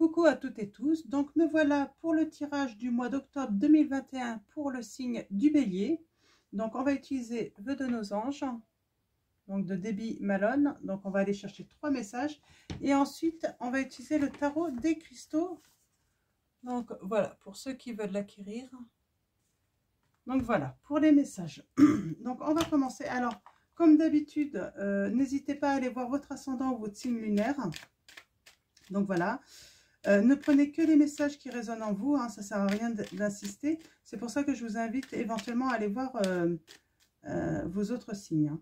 Coucou à toutes et tous, donc me voilà pour le tirage du mois d'octobre 2021 pour le signe du Bélier. Donc on va utiliser Vœux de nos anges, donc de Debbie Malone. Donc on va aller chercher 3 messages et ensuite on va utiliser le tarot des cristaux. Donc voilà, pour ceux qui veulent l'acquérir. Donc voilà, pour les messages. Donc on va commencer. Alors, comme d'habitude, n'hésitez pas à aller voir votre ascendant ou votre signe lunaire. Donc voilà. Ne prenez que les messages qui résonnent en vous, hein, ça ne sert à rien d'insister. C'est pour ça que je vous invite éventuellement à aller voir vos autres signes. Hein.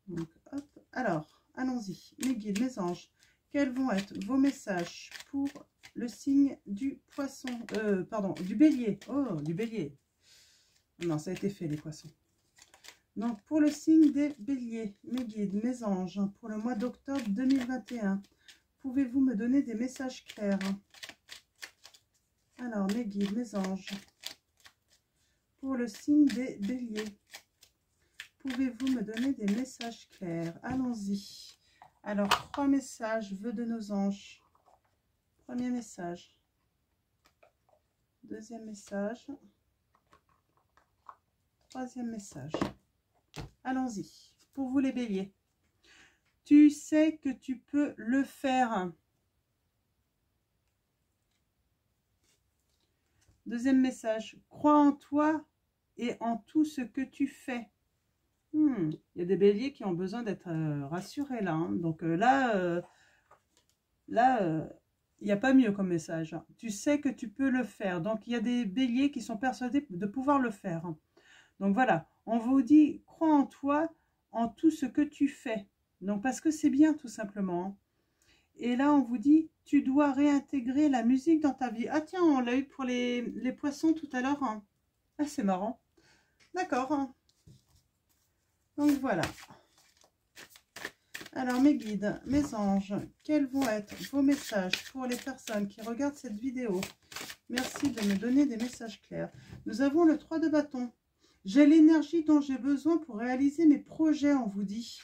Donc, hop. Alors, allons-y. Mes guides, mes anges, quels vont être vos messages pour le signe du poisson, pardon, du bélier. Oh, du bélier. Non, ça a été fait, les poissons. Donc, pour le signe des béliers, mes guides, mes anges, pour le mois d'octobre 2021, pouvez-vous me donner des messages clairs? Alors, mes guides, mes anges, pour le signe des béliers, pouvez-vous me donner des messages clairs? Allons-y. Alors, 3 messages, vœux de nos anges. Premier message. Deuxième message. Troisième message. Allons-y. Pour vous les béliers. Tu sais que tu peux le faire. Deuxième message. Crois en toi et en tout ce que tu fais. Il y a des béliers qui ont besoin d'être rassurés là. Hein. Donc là, il n'y a pas mieux comme message. Hein. Tu sais que tu peux le faire. Donc il y a des béliers qui sont persuadés de pouvoir le faire. Hein. Donc voilà, on vous dit, crois en toi, en tout ce que tu fais. Donc parce que c'est bien tout simplement. Hein. Et là, on vous dit, tu dois réintégrer la musique dans ta vie. Ah tiens, on l'a eu pour les poissons tout à l'heure. Hein. Ah, c'est marrant. D'accord. Hein. Donc voilà. Alors mes guides, mes anges, quels vont être vos messages pour les personnes qui regardent cette vidéo? Merci de me donner des messages clairs. Nous avons le 3 de bâton. J'ai l'énergie dont j'ai besoin pour réaliser mes projets, on vous dit.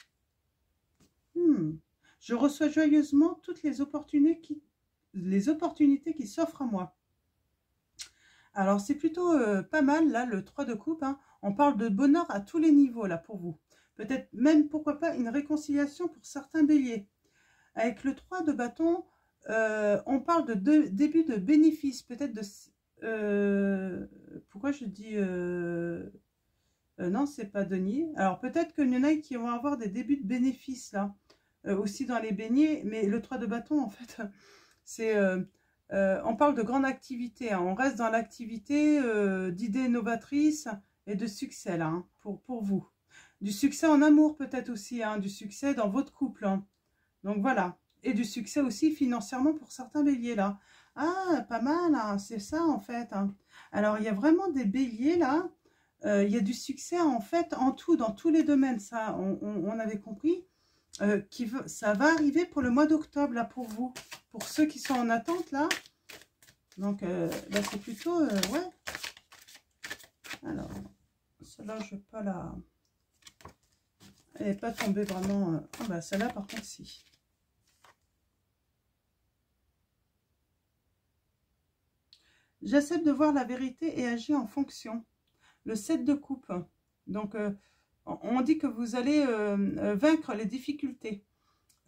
Je reçois joyeusement toutes les opportunités qui s'offrent à moi. Alors, c'est plutôt pas mal, là, le 3 de coupe. Hein. On parle de bonheur à tous les niveaux, là, pour vous. Peut-être même, pourquoi pas, une réconciliation pour certains béliers. Avec le 3 de bâton, on parle de début de bénéfice. Peut-être de... pourquoi je dis... non, c'est pas denier. Alors, peut-être qu'il y en a qui vont avoir des débuts de bénéfices, là. Aussi dans les beignets. Mais le 3 de bâton, en fait, c'est... on parle de grande activité, hein. On reste dans l'activité d'idées novatrices et de succès là, hein, pour vous. Du succès en amour peut-être aussi, hein, du succès dans votre couple. Hein. Donc voilà. Et du succès aussi financièrement pour certains béliers là. Ah, pas mal, hein, c'est ça en fait. Hein. Alors il y a vraiment des béliers là. Il y a du succès en fait en tout, dans tous les domaines. Ça, on avait compris. Ça va arriver pour le mois d'octobre là pour vous, pour ceux qui sont en attente là. Donc là c'est plutôt ouais. Alors celle-là je vais pas la, elle n'est pas tombée vraiment. Ah bah celle-là par contre si. J'accepte de voir la vérité et agir en fonction. Le 7 de coupe. Donc on dit que vous allez vaincre les difficultés.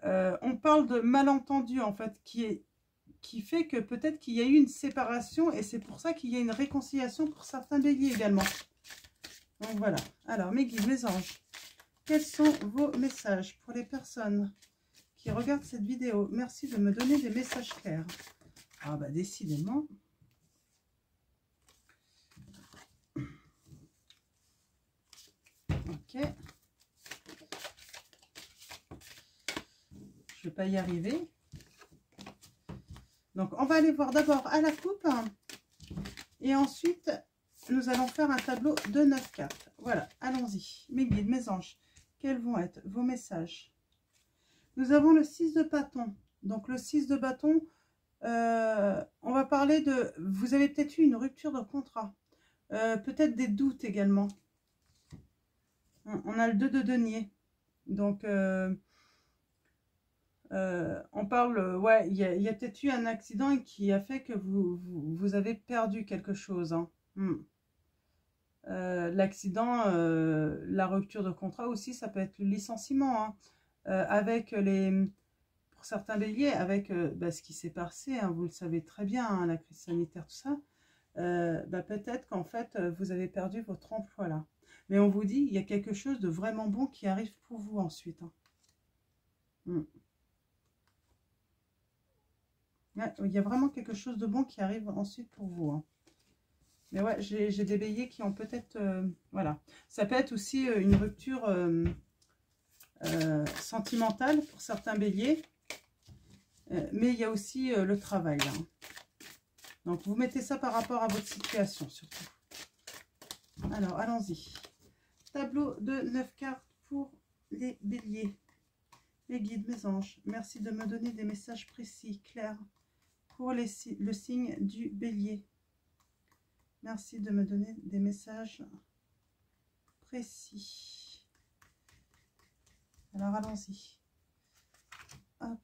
On parle de malentendu en fait, qui fait que peut-être qu'il y a eu une séparation et c'est pour ça qu'il y a une réconciliation pour certains béliers également. Donc voilà. Alors mes guides, mes anges, quels sont vos messages pour les personnes qui regardent cette vidéo? Merci de me donner des messages clairs. Ah bah décidément. Ok. Je ne vais pas y arriver. Donc, on va aller voir d'abord à la coupe. Et ensuite, nous allons faire un tableau de 9 cartes. Voilà, allons-y. Mes guides, mes anges, quels vont être vos messages? Nous avons le 6 de bâton. Donc, le 6 de bâton, on va parler de... Vous avez peut-être eu une rupture de contrat. Peut-être des doutes également. On a le 2 de denier. Donc, On parle, ouais, il y a peut-être eu un accident qui a fait que vous avez perdu quelque chose. Hein. L'accident, la rupture de contrat aussi, ça peut être le licenciement. Hein. Avec pour certains béliers, avec bah, ce qui s'est passé, hein, vous le savez très bien, hein, la crise sanitaire, tout ça, bah, peut-être qu'en fait, vous avez perdu votre emploi là. Mais on vous dit, il y a quelque chose de vraiment bon qui arrive pour vous ensuite. Hein. Ouais, il y a vraiment quelque chose de bon qui arrive ensuite pour vous. Hein. Mais ouais, j'ai des béliers qui ont peut-être... voilà. Ça peut être aussi une rupture sentimentale pour certains béliers. Mais il y a aussi le travail. Là. Donc, vous mettez ça par rapport à votre situation, surtout. Alors, allons-y. Tableau de 9 cartes pour les béliers. Les guides, mes anges, merci de me donner des messages précis, clairs, pour le signe du bélier. Merci de me donner des messages précis. Alors, allons-y. Hop.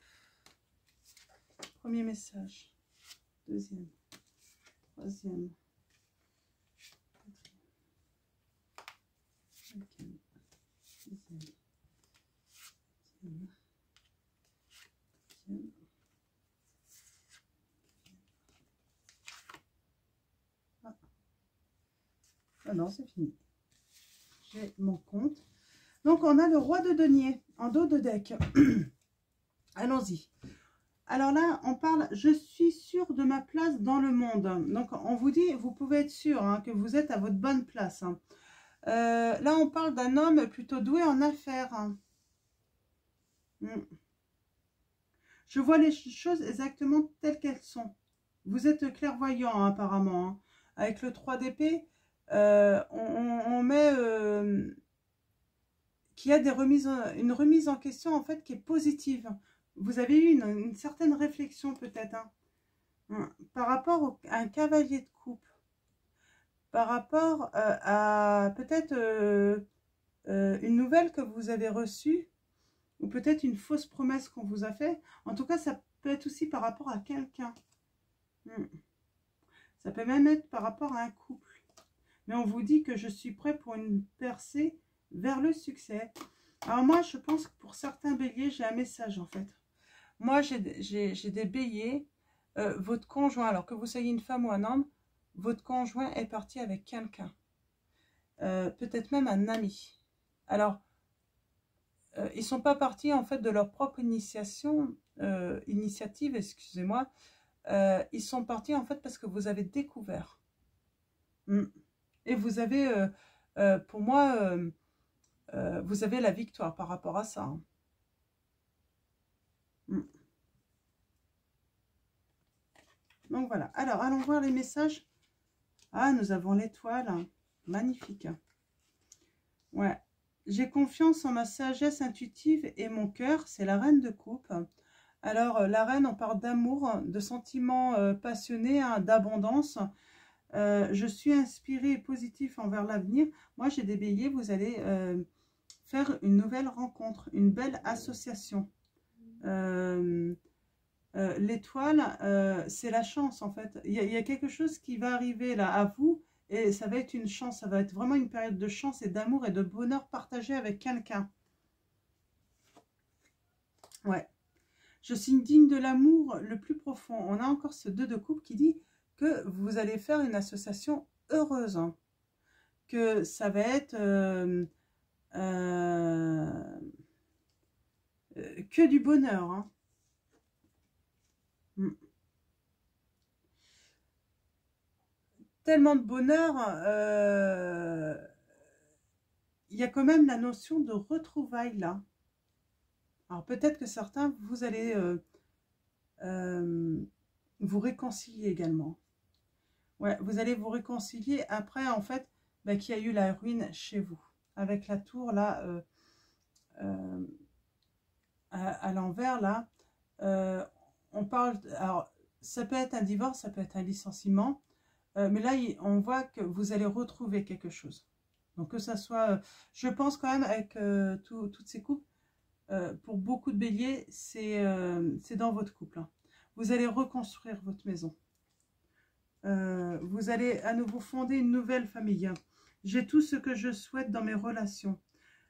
Premier message. Deuxième. Troisième. Quatrième. Cinquième. Sixième. Septième. Ah non, c'est fini. J'ai mon compte. Donc, on a le roi de denier en dos de deck. Allons-y. Alors là, on parle, je suis sûre de ma place dans le monde. Donc, on vous dit, vous pouvez être sûr hein, que vous êtes à votre bonne place. Hein. Là, on parle d'un homme plutôt doué en affaires. Hein. Je vois les choses exactement telles qu'elles sont. Vous êtes clairvoyant, hein, apparemment. Hein. Avec le 3 d'épée, on met qu'il y a une remise en question, en fait, qui est positive. Vous avez eu une certaine réflexion, peut-être, hein, par rapport à un cavalier de coupe. Par rapport à peut-être une nouvelle que vous avez reçue, ou peut-être une fausse promesse qu'on vous a fait. En tout cas, ça peut être aussi par rapport à quelqu'un. Ça peut même être par rapport à un couple. Mais on vous dit que je suis prêt pour une percée vers le succès. Alors moi, je pense que pour certains béliers, j'ai un message en fait. Moi, j'ai des béliers. Votre conjoint, alors que vous soyez une femme ou un homme, votre conjoint est parti avec quelqu'un. Peut-être même un ami. Alors, ils ne sont pas partis en fait de leur propre initiative, excusez-moi. Ils sont partis en fait parce que vous avez découvert. Et vous avez, pour moi, vous avez la victoire par rapport à ça. Hein. Donc voilà. Alors, allons voir les messages. Ah, nous avons l'étoile. Hein. Magnifique. Ouais. J'ai confiance en ma sagesse intuitive et mon cœur. C'est la reine de coupe. Alors, la reine, on parle d'amour, de sentiments passionnés, hein, d'abondance. Je suis inspirée et positive envers l'avenir. Moi, j'ai des béliers. Vous allez faire une nouvelle rencontre, une belle association. L'étoile, c'est la chance en fait. Il y a quelque chose qui va arriver là à vous et ça va être une chance. Ça va être vraiment une période de chance et d'amour et de bonheur partagé avec quelqu'un. Ouais. Je suis digne de l'amour le plus profond. On a encore ce 2 de coupe qui dit que vous allez faire une association heureuse. Hein. Que ça va être que du bonheur. Hein. Tellement de bonheur, il y a quand même la notion de retrouvailles là. Alors peut-être que certains, vous allez vous réconcilier également. Ouais, vous allez vous réconcilier après en fait bah, qu'il y a eu la ruine chez vous. Avec la tour là, à l'envers là, on parle, alors ça peut être un divorce, ça peut être un licenciement. Mais là, on voit que vous allez retrouver quelque chose. Donc que ça soit, je pense quand même avec toutes ces coupes, pour beaucoup de béliers, c'est dans votre couple. Hein. Vous allez reconstruire votre maison. Vous allez à nouveau fonder une nouvelle famille. J'ai tout ce que je souhaite dans mes relations.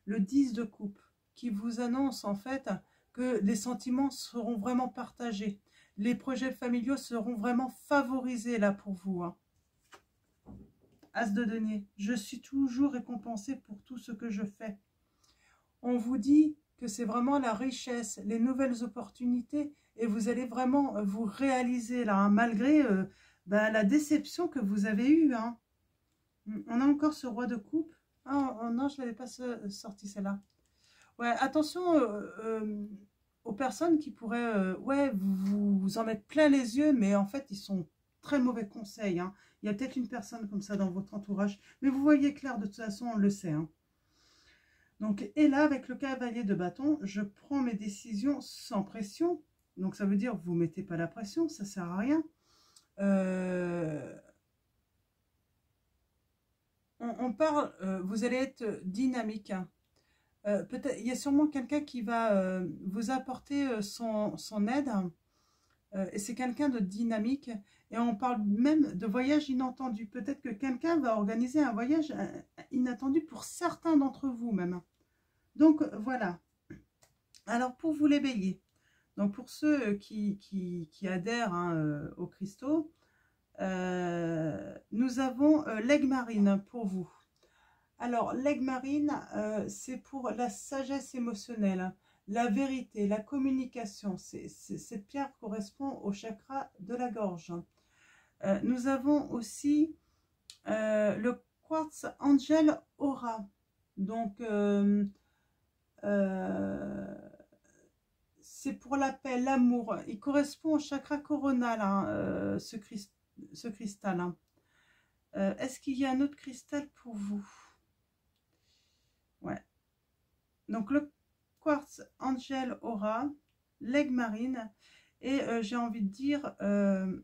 Le 10 de coupe qui vous annonce en fait que les sentiments seront vraiment partagés. Les projets familiaux seront vraiment favorisés là pour vous. Hein. As de denier, je suis toujours récompensé pour tout ce que je fais. On vous dit que c'est vraiment la richesse, les nouvelles opportunités et vous allez vraiment vous réaliser là, hein, malgré la déception que vous avez eue. Hein. On a encore ce roi de coupe. Ah, oh non, je ne l'avais pas sorti celle-là. Ouais, attention aux personnes qui pourraient ouais, vous en mettre plein les yeux, mais en fait, ils sont très mauvais conseils. Hein. Il y a peut-être une personne comme ça dans votre entourage, mais vous voyez clair, de toute façon, on le sait. Hein. Donc, et là, avec le cavalier de bâton, je prends mes décisions sans pression. Donc, ça veut dire, vous ne mettez pas la pression, ça ne sert à rien. On parle, vous allez être dynamique. Hein. Peut-être, il y a sûrement quelqu'un qui va vous apporter son aide. Et c'est quelqu'un de dynamique. Et on parle même de voyage inattendu. Peut-être que quelqu'un va organiser un voyage inattendu pour certains d'entre vous même. Donc voilà. Alors pour vous les béliers, donc pour ceux qui adhèrent hein, aux cristaux, nous avons l'aigle marine pour vous. Alors l'aigle marine, c'est pour la sagesse émotionnelle, la vérité, la communication. Cette pierre correspond au chakra de la gorge. Nous avons aussi le quartz angel aura. Donc c'est pour la paix, l'amour. Il correspond au chakra coronal, hein, ce cristal. Hein. Est-ce qu'il y a un autre cristal pour vous? Ouais. Donc le quartz angel aura, l'aigle marine et j'ai envie de dire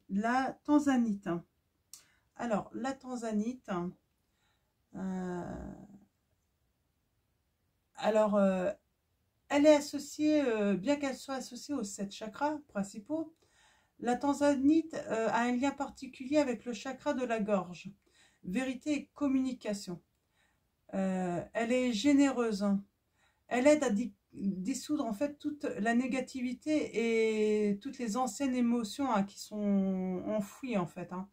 la tanzanite. Alors la tanzanite, alors elle est associée, bien qu'elle soit associée aux 7 chakras principaux, la tanzanite a un lien particulier avec le chakra de la gorge, vérité et communication. Elle est généreuse, hein. Elle aide à dissoudre en fait toute la négativité et toutes les anciennes émotions hein, qui sont enfouies en fait. Hein.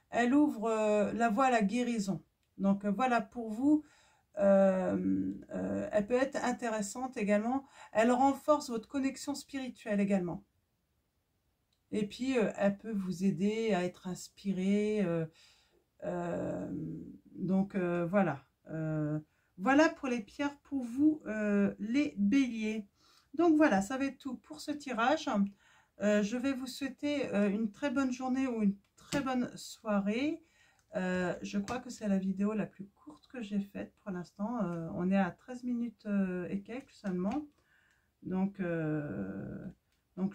Elle ouvre la voie à la guérison. Donc voilà pour vous. Elle peut être intéressante également. Elle renforce votre connexion spirituelle également. Et puis, elle peut vous aider à être inspiré. Donc, voilà. Voilà pour les pierres pour vous, les béliers. Donc, voilà, ça va être tout pour ce tirage. Je vais vous souhaiter une très bonne journée ou une très bonne soirée. Je crois que c'est la vidéo la plus courte que j'ai faite pour l'instant. On est à 13 minutes et quelques seulement. Donc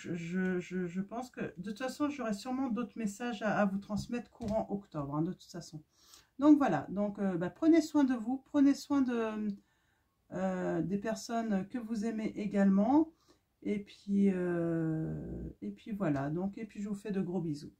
je pense que de toute façon, j'aurai sûrement d'autres messages à vous transmettre courant octobre, hein, de toute façon. Donc voilà, donc prenez soin de vous, prenez soin des personnes que vous aimez également. Et puis voilà, donc et puis je vous fais de gros bisous.